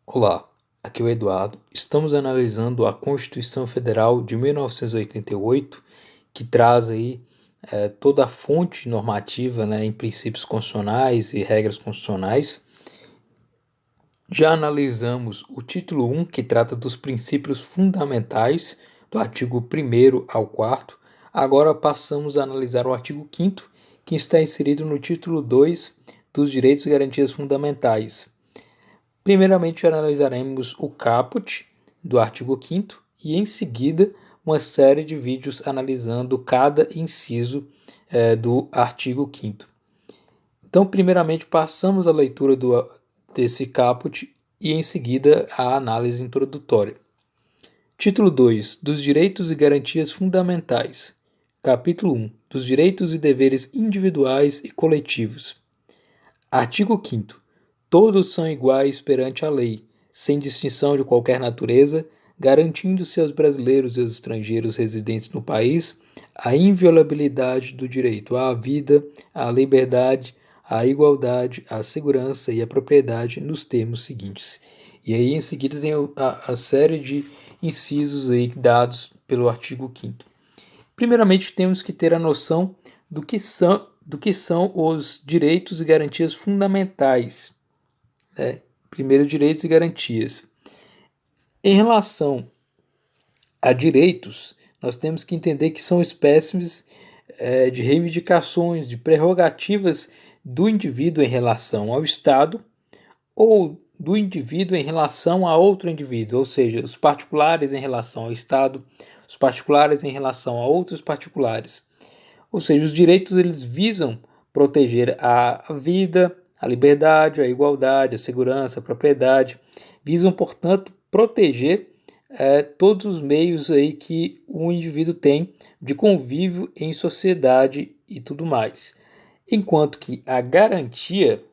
Olá, aqui é o Eduardo. Estamos analisando a Constituição Federal de 1988, que traz aí toda a fonte normativa, né, em princípios constitucionais e regras constitucionais. Já analisamos o título 1, que trata dos princípios fundamentais, do artigo 1º ao 4º. Agora passamos a analisar o artigo 5º, que está inserido no título 2 dos direitos e garantias fundamentais. Primeiramente, analisaremos o caput do artigo 5º e, em seguida, uma série de vídeos analisando cada inciso do artigo 5º. Então, primeiramente, passamos a leitura desse caput e, em seguida, a análise introdutória. Título 2. Dos direitos e garantias fundamentais. Capítulo 1. Dos direitos e deveres individuais e coletivos. Artigo 5º. Todos são iguais perante a lei, sem distinção de qualquer natureza, garantindo-se aos brasileiros e aos estrangeiros residentes no país a inviolabilidade do direito à vida, à liberdade, à igualdade, à segurança e à propriedade nos termos seguintes. E aí, em seguida, tem a série de incisos aí dados pelo artigo 5º. Primeiramente, temos que ter a noção do que são os direitos e garantias fundamentais. Primeiro, direitos e garantias. Em relação a direitos, nós temos que entender que são espécies de reivindicações, de prerrogativas do indivíduo em relação ao Estado ou do indivíduo em relação a outro indivíduo, ou seja, os particulares em relação ao Estado, os particulares em relação a outros particulares. Ou seja, os direitos eles visam proteger a vida, a liberdade, a igualdade, a segurança, a propriedade, visam, portanto, proteger todos os meios aí que o indivíduo tem de convívio em sociedade e tudo mais. Enquanto que a garantia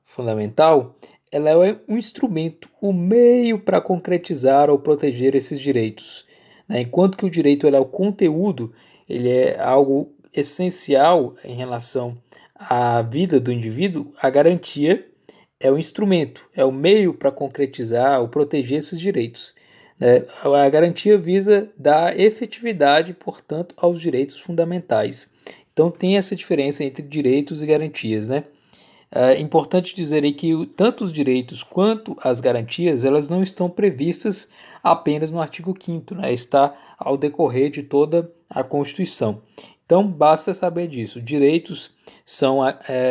fundamental, ela é um instrumento, o meio para concretizar ou proteger esses direitos. Né? Enquanto que o direito é o conteúdo, ele é algo essencial em relação à vida do indivíduo, a garantia é o instrumento, é o meio para concretizar ou proteger esses direitos. Né? A garantia visa dar efetividade, portanto, aos direitos fundamentais. Então tem essa diferença entre direitos e garantias, né? É importante dizer aí que tanto os direitos quanto as garantias, elas não estão previstas apenas no artigo 5º, né? Está ao decorrer de toda a Constituição. Então, basta saber disso. Direitos são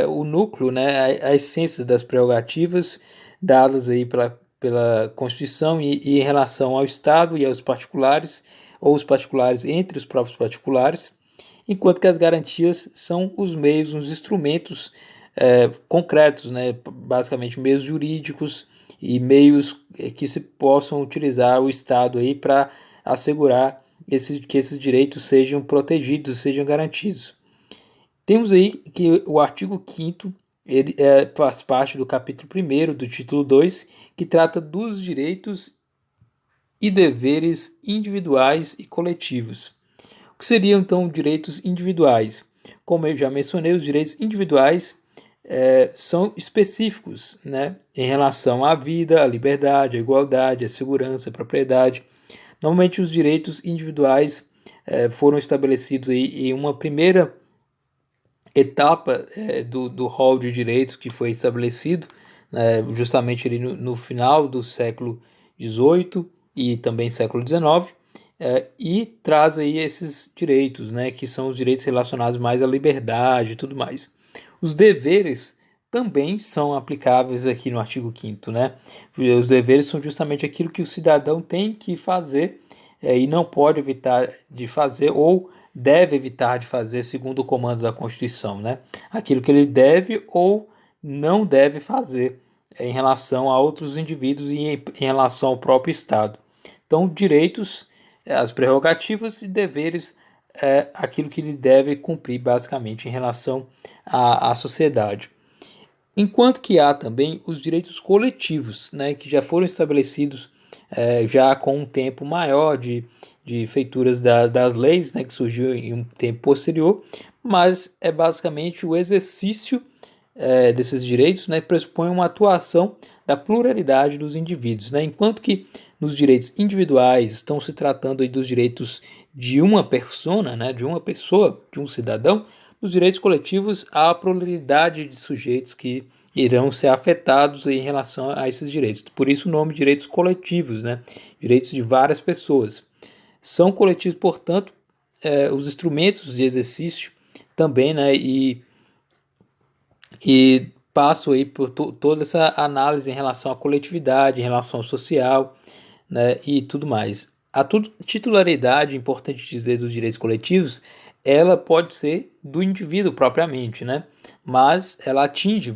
o núcleo, né? A essência das prerrogativas dadas aí pela Constituição e em relação ao Estado e aos particulares, ou os particulares entre os próprios particulares, enquanto que as garantias são os meios, os instrumentos concretos, né? Basicamente meios jurídicos e meios que se possam utilizar o Estado aí para assegurar que esses direitos sejam protegidos, sejam garantidos. Temos aí que o artigo 5º ele faz parte do capítulo 1º do título 2, que trata dos direitos e deveres individuais e coletivos. O que seriam então direitos individuais? Como eu já mencionei, os direitos individuais são específicos, né, em relação à vida, à liberdade, à igualdade, à segurança, à propriedade. Normalmente os direitos individuais foram estabelecidos aí em uma primeira etapa do rol de direitos que foi estabelecido, justamente ali no final do século XVIII e também século XIX, e traz aí esses direitos, né, que são os direitos relacionados mais à liberdade e tudo mais. Os deveres também são aplicáveis aqui no artigo 5º, né? Os deveres são justamente aquilo que o cidadão tem que fazer e não pode evitar de fazer ou deve evitar de fazer segundo o comando da Constituição, né? Aquilo que ele deve ou não deve fazer em relação a outros indivíduos e em relação ao próprio Estado. Então, direitos, as prerrogativas e deveres aquilo que ele deve cumprir basicamente em relação à sociedade. Enquanto que há também os direitos coletivos, né, que já foram estabelecidos já com um tempo maior de feituras das leis, né, que surgiu em um tempo posterior, mas é basicamente o exercício desses direitos, né, pressupõe uma atuação da pluralidade dos indivíduos, né, enquanto que nos direitos individuais estão se tratando aí dos direitos de uma persona, né, de uma pessoa, de um cidadão. Nos direitos coletivos há a pluralidade de sujeitos que irão ser afetados em relação a esses direitos. Por isso o nome de direitos coletivos, né, direitos de várias pessoas. São coletivos, portanto, os instrumentos de exercício também, né, e passo aí por toda essa análise em relação à coletividade, em relação ao social, né, e tudo mais. A titularidade, importante dizer, dos direitos coletivos, ela pode ser do indivíduo propriamente, né, mas ela atinge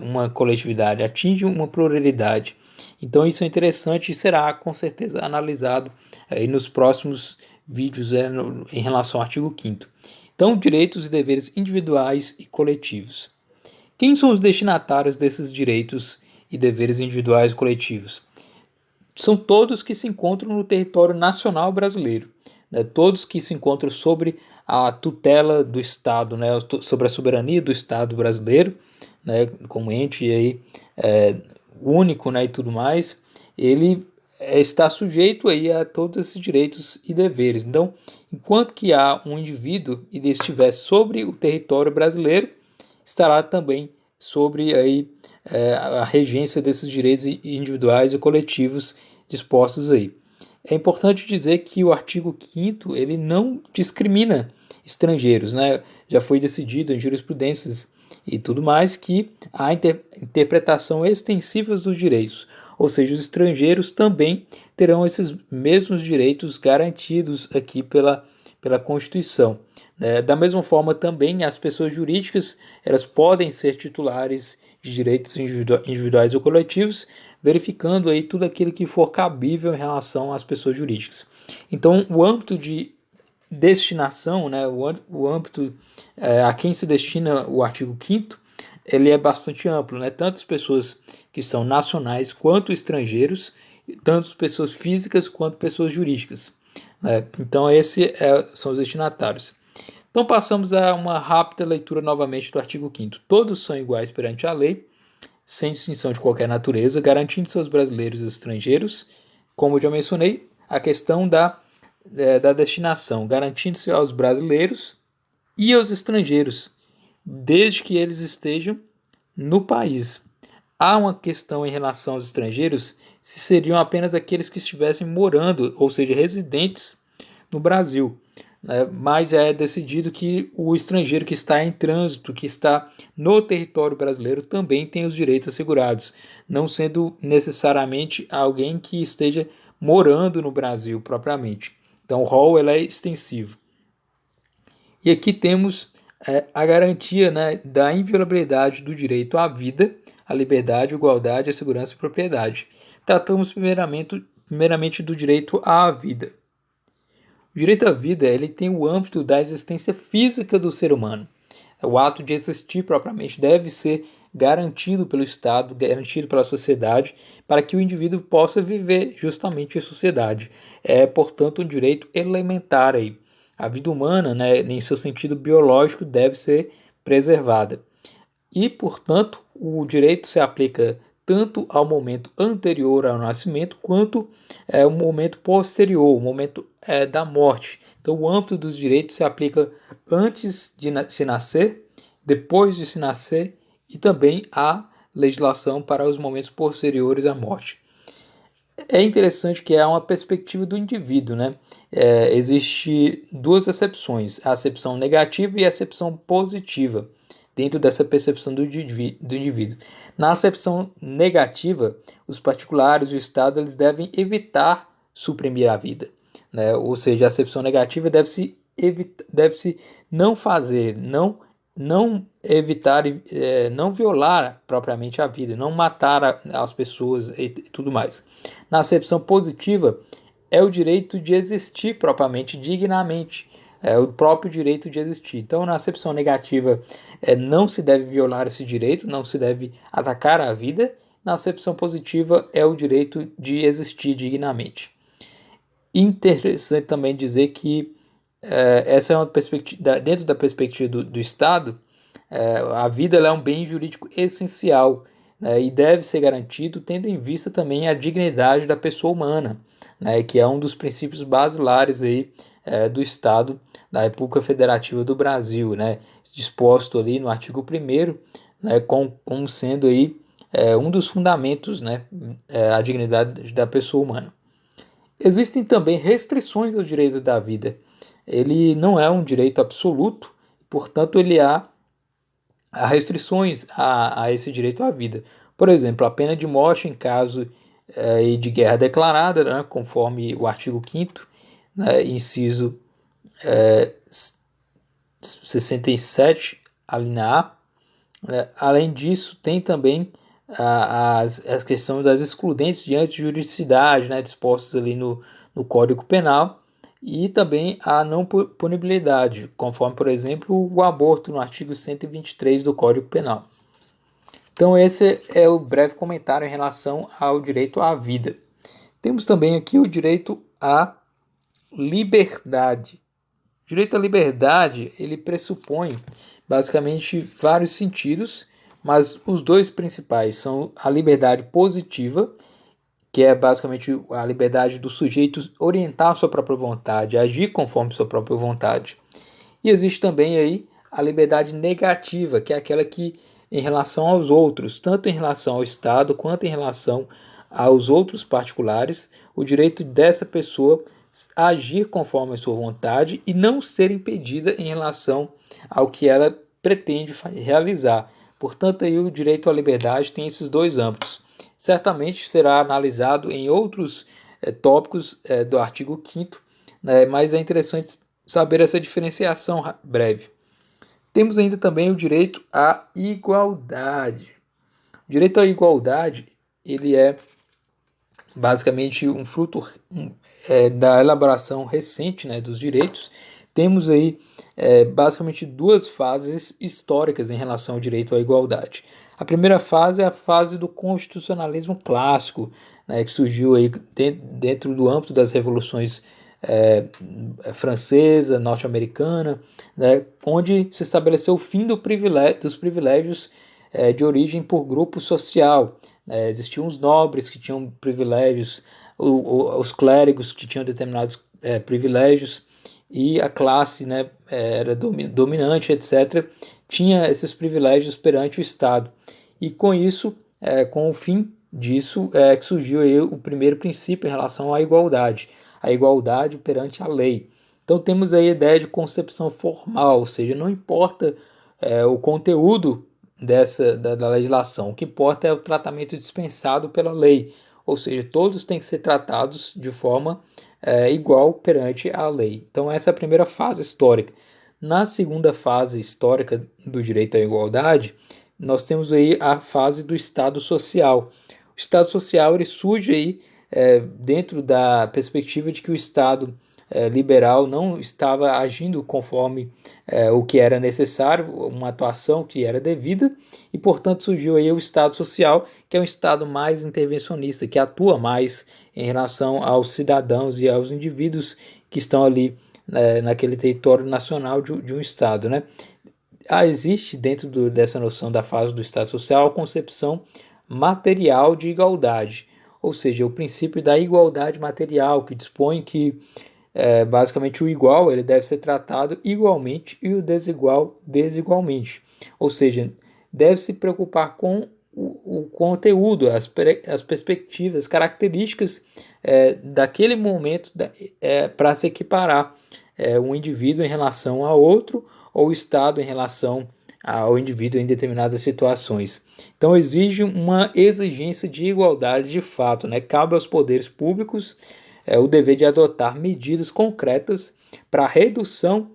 uma coletividade, atinge uma pluralidade. Então isso é interessante e será com certeza analisado aí nos próximos vídeos em relação ao artigo 5º. Então, direitos e deveres individuais e coletivos. Quem são os destinatários desses direitos e deveres individuais e coletivos? São todos que se encontram no território nacional brasileiro, né? Todos que se encontram sobre a tutela do Estado, né? Sobre a soberania do Estado brasileiro, né? Como ente aí, único, né? E tudo mais, ele está sujeito aí a todos esses direitos e deveres. Então, enquanto que há um indivíduo e ele estiver sobre o território brasileiro, estará também sobre aí, a regência desses direitos individuais e coletivos dispostos aí. É importante dizer que o artigo 5º ele não discrimina estrangeiros, né? Já foi decidido em jurisprudências e tudo mais que há interpretação extensiva dos direitos, ou seja, os estrangeiros também terão esses mesmos direitos garantidos aqui pela Constituição. Da mesma forma também as pessoas jurídicas elas podem ser titulares de direitos individuais ou coletivos, verificando aí tudo aquilo que for cabível em relação às pessoas jurídicas. Então, o âmbito de destinação, né, o âmbito a quem se destina o artigo 5º, ele é bastante amplo, né? Tanto as pessoas que são nacionais quanto estrangeiros, tanto pessoas físicas quanto pessoas jurídicas. Né? Então, esses são os destinatários. Então, passamos a uma rápida leitura novamente do artigo 5º. Todos são iguais perante a lei, sem distinção de qualquer natureza, garantindo-se aos brasileiros e estrangeiros, como eu já mencionei, a questão da destinação, garantindo-se aos brasileiros e aos estrangeiros, desde que eles estejam no país. Há uma questão em relação aos estrangeiros, se seriam apenas aqueles que estivessem morando, ou seja, residentes no Brasil. Mas é decidido que o estrangeiro que está em trânsito, que está no território brasileiro, também tem os direitos assegurados, não sendo necessariamente alguém que esteja morando no Brasil propriamente. Então o rol é extensivo. E aqui temos a garantia, né, da inviolabilidade do direito à vida, à liberdade, à igualdade, à segurança e propriedade. Tratamos primeiramente do direito à vida. O direito à vida ele tem o âmbito da existência física do ser humano. O ato de existir propriamente deve ser garantido pelo Estado, garantido pela sociedade, para que o indivíduo possa viver justamente em sociedade. É, portanto, um direito elementar aí. A vida humana, né, em seu sentido biológico, deve ser preservada. E, portanto, o direito se aplica tanto ao momento anterior ao nascimento, quanto ao momento posterior, o momento da morte. Então, o âmbito dos direitos se aplica antes de se nascer, depois de se nascer e também a legislação para os momentos posteriores à morte. É interessante que há uma perspectiva do indivíduo, né? Existe duas acepções, a acepção negativa e a acepção positiva, dentro dessa percepção do indivíduo. Na acepção negativa, os particulares e o Estado eles devem evitar suprimir a vida. Né? Ou seja, a acepção negativa deve-se não fazer, não evitar, não violar propriamente a vida, não matar as pessoas e tudo mais. Na acepção positiva, é o direito de existir propriamente, dignamente, é o próprio direito de existir. Então, na acepção negativa, não se deve violar esse direito, não se deve atacar a vida. Na acepção positiva, é o direito de existir dignamente. Interessante também dizer que essa é uma perspectiva, dentro da perspectiva do Estado, a vida ela é um bem jurídico essencial, né, e deve ser garantido tendo em vista também a dignidade da pessoa humana, né, que é um dos princípios basilares aí, do Estado da República Federativa do Brasil, né, disposto ali no artigo 1º, né, como sendo aí um dos fundamentos, né, a dignidade da pessoa humana. Existem também restrições ao direito da vida. Ele não é um direito absoluto, portanto, há restrições a esse direito à vida. Por exemplo, a pena de morte em caso de guerra declarada, né, conforme o artigo 5º, né, inciso 67, a linha A. Além disso, tem também as questões das excludentes diante de juridicidade, né, dispostas ali no Código Penal, e também a não punibilidade, conforme, por exemplo, o aborto no artigo 123 do Código Penal. Então, esse é o breve comentário em relação ao direito à vida. Temos também aqui o direito à liberdade. O direito à liberdade, ele pressupõe basicamente vários sentidos, mas os dois principais são a liberdade positiva, que é basicamente a liberdade do sujeito orientar a sua própria vontade, agir conforme sua própria vontade. E existe também aí a liberdade negativa, que é aquela que em relação aos outros, tanto em relação ao Estado quanto em relação aos outros particulares, o direito dessa pessoa agir conforme a sua vontade e não ser impedida em relação ao que ela pretende realizar. Portanto, aí o direito à liberdade tem esses dois âmbitos. Certamente será analisado em outros tópicos do artigo 5º, né, mas é interessante saber essa diferenciação breve. Temos ainda também o direito à igualdade. O direito à igualdade, ele é basicamente um fruto da elaboração recente, né, dos direitos. Temos aí basicamente duas fases históricas em relação ao direito à igualdade. A primeira fase é a fase do constitucionalismo clássico, né, que surgiu aí dentro do âmbito das revoluções francesa, norte-americana, né, onde se estabeleceu o fim dos privilégios de origem por grupo social. Existiam os nobres que tinham privilégios, os clérigos que tinham determinados privilégios, e a classe, né, era dominante, etc., tinha esses privilégios perante o Estado. E com isso, com o fim disso, que surgiu aí o primeiro princípio em relação à igualdade, a igualdade perante a lei. Então temos aí a ideia de concepção formal, ou seja, não importa o conteúdo da legislação, o que importa é o tratamento dispensado pela lei, ou seja, todos têm que ser tratados de forma igual perante a lei. Então essa é a primeira fase histórica. Na segunda fase histórica do direito à igualdade, nós temos aí a fase do Estado Social. O Estado Social ele surge aí dentro da perspectiva de que o Estado liberal não estava agindo conforme o que era necessário, uma atuação que era devida, e portanto surgiu aí o Estado Social, que é um Estado mais intervencionista, que atua mais em relação aos cidadãos e aos indivíduos que estão ali naquele território nacional de um Estado, né? Existe dentro dessa noção da fase do Estado Social a concepção material de igualdade, ou seja, o princípio da igualdade material, que dispõe que basicamente o igual ele deve ser tratado igualmente e o desigual desigualmente, ou seja, deve se preocupar com o conteúdo, as perspectivas, as características daquele momento para se equiparar um indivíduo em relação a outro ou o Estado em relação ao indivíduo em determinadas situações. Então exige uma exigência de igualdade de fato, né? Cabe aos poderes públicos o dever de adotar medidas concretas para redução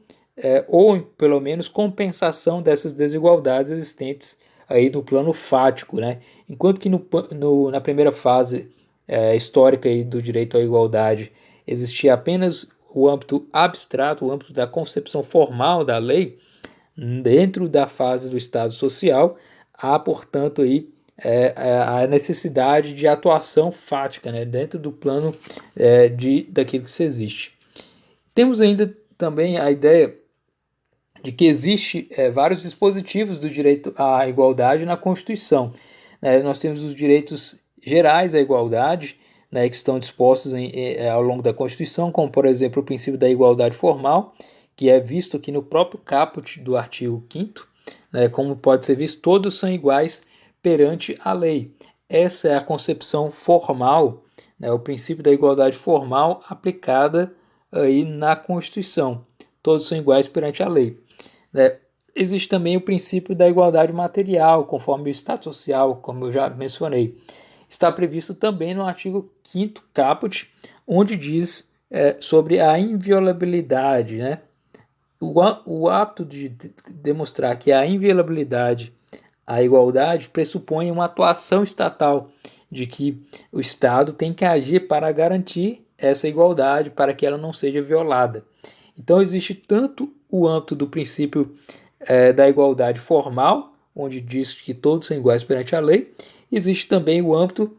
ou pelo menos compensação dessas desigualdades existentes aí no plano fático, né? Enquanto que na primeira fase histórica aí do direito à igualdade existia apenas o âmbito abstrato, o âmbito da concepção formal da lei. Dentro da fase do Estado Social há, portanto, aí a necessidade de atuação fática, né, dentro do plano daquilo que se existe. Temos ainda também a ideia de que existe vários dispositivos do direito à igualdade na Constituição. Nós temos os direitos gerais à igualdade, né, que estão dispostos ao longo da Constituição, como, por exemplo, o princípio da igualdade formal, que é visto aqui no próprio caput do artigo 5º, né, como pode ser visto, todos são iguais perante a lei. Essa é a concepção formal, né, o princípio da igualdade formal aplicada aí na Constituição. Todos são iguais perante a lei. Existe também o princípio da igualdade material, conforme o Estado Social, como eu já mencionei. Está previsto também no artigo 5º caput, onde diz sobre a inviolabilidade. Né? O ato de demonstrar que a inviolabilidade, a igualdade, pressupõe uma atuação estatal, de que o Estado tem que agir para garantir essa igualdade, para que ela não seja violada. Então, existe tanto o âmbito do princípio da igualdade formal, onde diz que todos são iguais perante a lei. Existe também o âmbito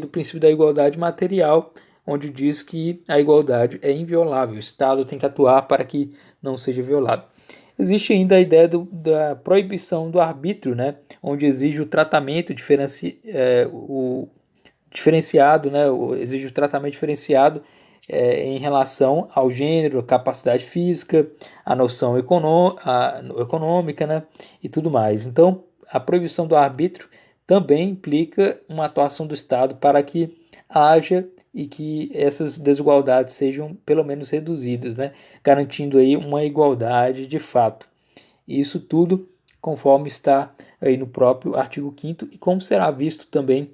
do princípio da igualdade material, onde diz que a igualdade é inviolável, o Estado tem que atuar para que não seja violado. Existe ainda a ideia da proibição do arbítrio, né, onde exige o tratamento diferenciado, né, exige o tratamento diferenciado em relação ao gênero, capacidade física, a noção econômica, né, e tudo mais. Então, a proibição do arbítrio também implica uma atuação do Estado para que haja e que essas desigualdades sejam pelo menos reduzidas, né, garantindo aí uma igualdade de fato. Isso tudo conforme está aí no próprio artigo 5º e como será visto também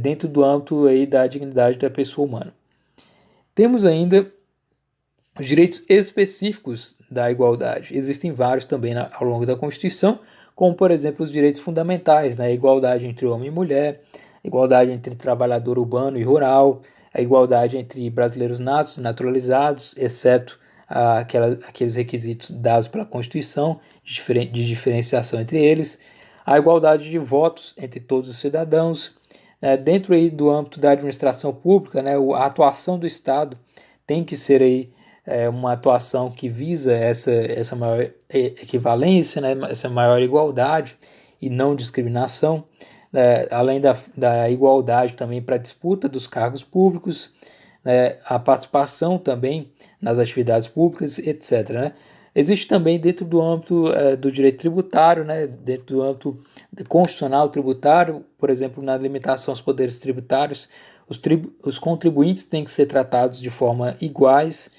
dentro do âmbito aí da dignidade da pessoa humana. Temos ainda os direitos específicos da igualdade. Existem vários também ao longo da Constituição, como, por exemplo, os direitos fundamentais, né? A igualdade entre homem e mulher, a igualdade entre trabalhador urbano e rural, a igualdade entre brasileiros natos e naturalizados, exceto aqueles requisitos dados pela Constituição, de diferenciação entre eles, a igualdade de votos entre todos os cidadãos. Dentro aí do âmbito da administração pública, né, a atuação do Estado tem que ser aí, uma atuação que visa essa maior equivalência, né, essa maior igualdade e não discriminação, além da igualdade também para a disputa dos cargos públicos, a participação também nas atividades públicas, etc. Né? Existe também dentro do âmbito do direito tributário, né, dentro do âmbito constitucional tributário, por exemplo, na limitação aos poderes tributários, os contribuintes têm que ser tratados de forma iguais,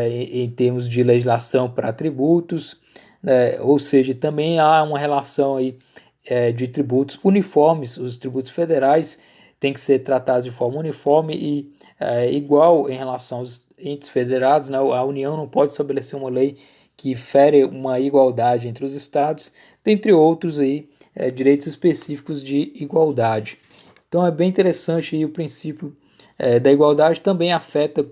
em termos de legislação para tributos, ou seja, também há uma relação aí, de tributos uniformes, os tributos federais têm que ser tratados de forma uniforme e igual em relação aos entes federados, né? A União não pode estabelecer uma lei que fere uma igualdade entre os estados, dentre outros aí, direitos específicos de igualdade. Então é bem interessante aí o princípio da igualdade também afeta,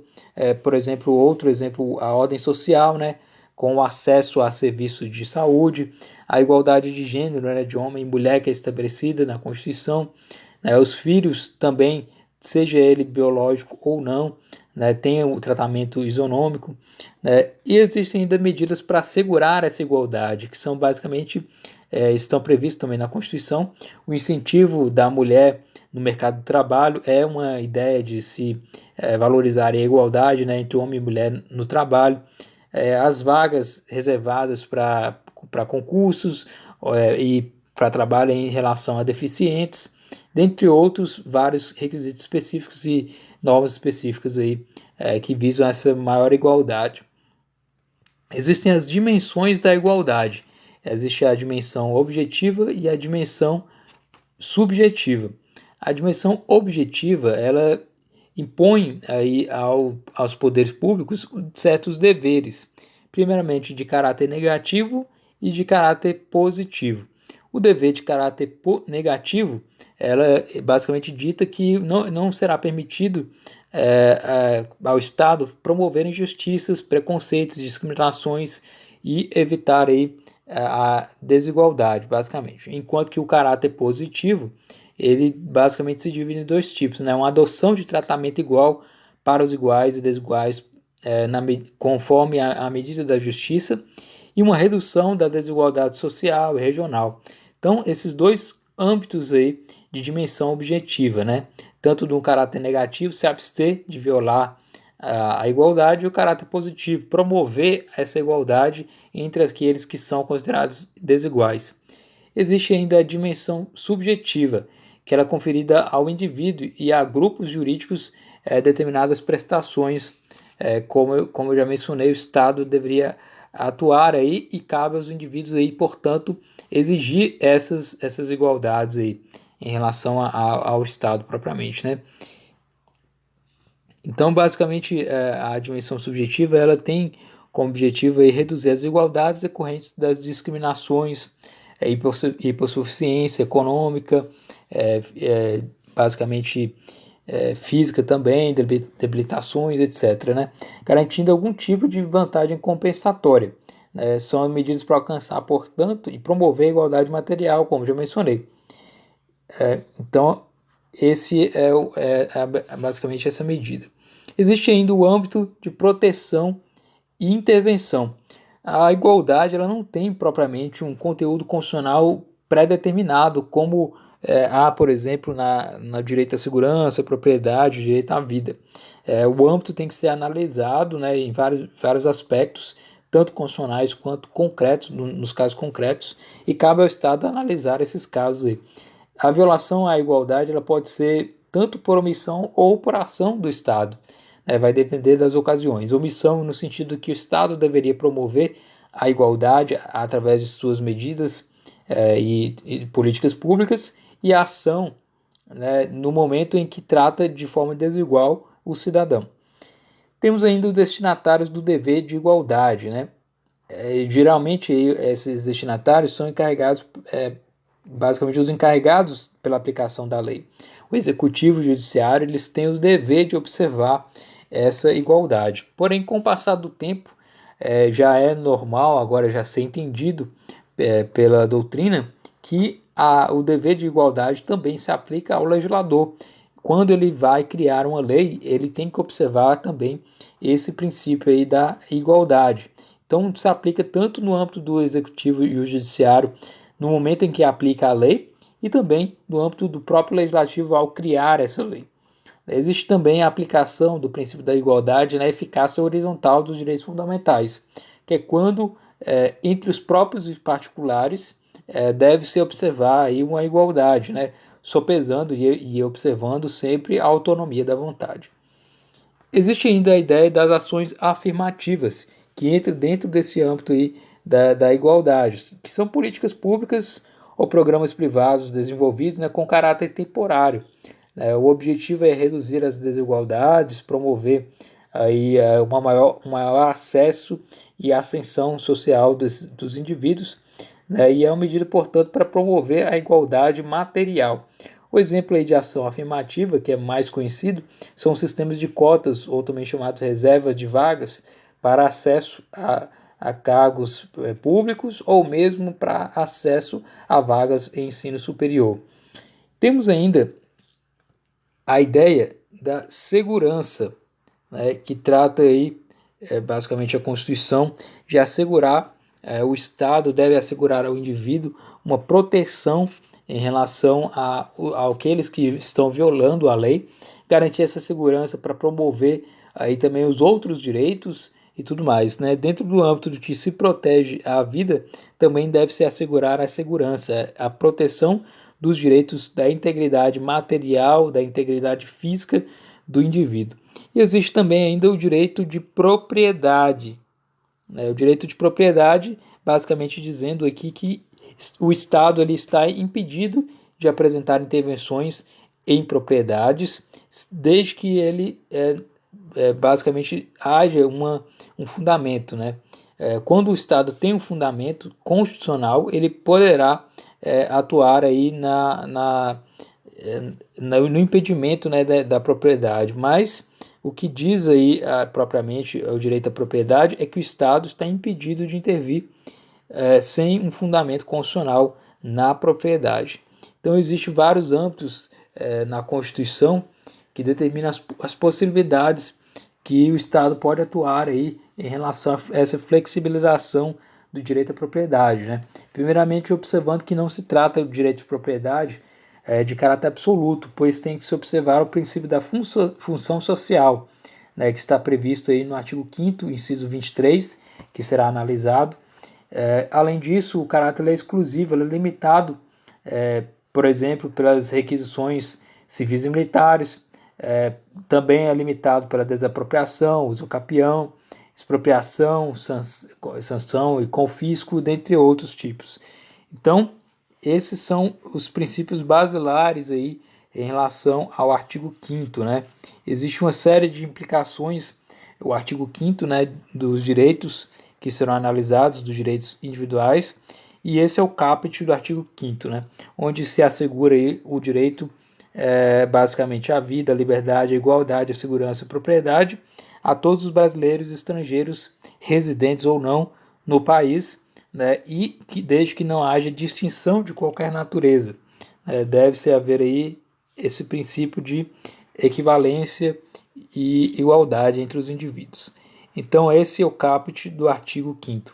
por exemplo, outro exemplo, a ordem social, né, com o acesso a serviços de saúde, a igualdade de gênero, né, de homem e mulher que é estabelecida na Constituição, né, os filhos também, seja ele biológico ou não, né, tem o tratamento isonômico, né, e existem ainda medidas para assegurar essa igualdade, que são basicamente, estão previstas também na Constituição, o incentivo da mulher no mercado de trabalho é uma ideia de se valorizar a igualdade, né, entre homem e mulher no trabalho, as vagas reservadas para concursos e para trabalho em relação a deficientes, dentre outros vários requisitos específicos e normas específicas aí, que visam essa maior igualdade. Existem as dimensões da igualdade. Existe a dimensão objetiva e a dimensão subjetiva. A dimensão objetiva, ela impõe aí aos poderes públicos certos deveres, primeiramente de caráter negativo e de caráter positivo. O dever de caráter negativo, ela basicamente dita que não será permitido ao Estado promover injustiças, preconceitos, discriminações e evitar aí a desigualdade, basicamente. Enquanto que o caráter positivo, ele basicamente se divide em dois tipos, né? Uma adoção de tratamento igual para os iguais e desiguais, conforme a medida da justiça, e uma redução da desigualdade social e regional. Então, esses dois âmbitos aí de dimensão objetiva, né? Tanto do caráter negativo, se abster de violar a igualdade, e o caráter positivo, promover essa igualdade entre aqueles que são considerados desiguais. Existe ainda a dimensão subjetiva, que ela é conferida ao indivíduo e a grupos jurídicos determinadas prestações, como eu já mencionei, o Estado deveria atuar aí e cabe aos indivíduos aí, portanto, exigir essas igualdades aí em relação ao Estado propriamente, né? Então, basicamente, a dimensão subjetiva ela tem como objetivo aí, reduzir as desigualdades decorrentes das discriminações, hipossuficiência econômica, basicamente física também, debilitações, etc., né? Garantindo algum tipo de vantagem compensatória. São medidas para alcançar, portanto, e promover a igualdade material, como já mencionei. Então, esse basicamente essa medida. Existe ainda o âmbito de proteção e intervenção. A igualdade ela não tem propriamente um conteúdo constitucional pré-determinado, como há, por exemplo, na direito à segurança, propriedade, direito à vida. O âmbito tem que ser analisado, né, em vários aspectos, tanto constitucionais quanto concretos, nos casos concretos, e cabe ao Estado analisar esses casos aí. A violação à igualdade ela pode ser tanto por omissão ou por ação do Estado. Vai depender das ocasiões. Omissão no sentido que o Estado deveria promover a igualdade através de suas medidas e políticas públicas, e a ação, né, no momento em que trata de forma desigual o cidadão. Temos ainda os destinatários do dever de igualdade, né? Geralmente esses destinatários são encarregados, basicamente os encarregados pela aplicação da lei. O executivo e o judiciário eles têm o dever de observar essa igualdade. Porém, com o passar do tempo, já é normal, agora já ser entendido pela doutrina, que o dever de igualdade também se aplica ao legislador. Quando ele vai criar uma lei, ele tem que observar também esse princípio aí da igualdade. Então, se aplica tanto no âmbito do executivo e o judiciário, no momento em que aplica a lei, e também no âmbito do próprio legislativo ao criar essa lei. Existe também a aplicação do princípio da igualdade na eficácia horizontal dos direitos fundamentais, que é quando, entre os próprios e particulares, deve-se observar aí uma igualdade, né, sopesando e observando sempre a autonomia da vontade. Existe ainda a ideia das ações afirmativas, que entra dentro desse âmbito aí da igualdade, que são políticas públicas ou programas privados desenvolvidos, né, com caráter temporário. O objetivo é reduzir as desigualdades, promover aí, um maior acesso e ascensão social dos indivíduos, né, e é uma medida, portanto, para promover a igualdade material. O exemplo aí de ação afirmativa, que é mais conhecido, são os sistemas de cotas, ou também chamados reservas de vagas, para acesso a cargos públicos ou mesmo para acesso a vagas em ensino superior. Temos ainda a ideia da segurança, né, que trata aí, basicamente a Constituição, de assegurar, o Estado deve assegurar ao indivíduo uma proteção em relação àqueles que estão violando a lei, garantir essa segurança para promover aí também os outros direitos e tudo mais, né? Dentro do âmbito do que se protege a vida, também deve-se assegurar a segurança, a proteção dos direitos da integridade material, da integridade física do indivíduo. E existe também ainda o direito de propriedade, né? O direito de propriedade, basicamente dizendo aqui que o Estado ele está impedido de apresentar intervenções em propriedades, desde que ele basicamente haja um fundamento, né? Quando o Estado tem um fundamento constitucional, ele poderá atuar aí no impedimento, né, da propriedade, mas o que diz aí propriamente o direito à propriedade é que o Estado está impedido de intervir sem um fundamento constitucional na propriedade. Então, existem vários âmbitos na Constituição que determinam as possibilidades que o Estado pode atuar aí em relação a essa flexibilização do direito à propriedade, né? Primeiramente, observando que não se trata do direito de propriedade de caráter absoluto, pois tem que se observar o princípio da função social, né, que está previsto aí no artigo 5º, inciso 23, que será analisado. Além disso, o caráter é exclusivo, ele é limitado, por exemplo, pelas requisições civis e militares, também é limitado pela desapropriação, uso capião, expropriação, sanção e confisco, dentre outros tipos. Então, esses são os princípios basilares aí em relação ao artigo 5º, né? Existe uma série de implicações, o artigo 5º, né, dos direitos que serão analisados, dos direitos individuais, e esse é o caput do artigo 5º, né, onde se assegura aí o direito basicamente à vida, à liberdade, à igualdade, à segurança e à propriedade a todos os brasileiros e estrangeiros residentes ou não no país, né, e que desde que não haja distinção de qualquer natureza. Deve-se haver aí esse princípio de equivalência e igualdade entre os indivíduos. Então esse é o caput do artigo 5º.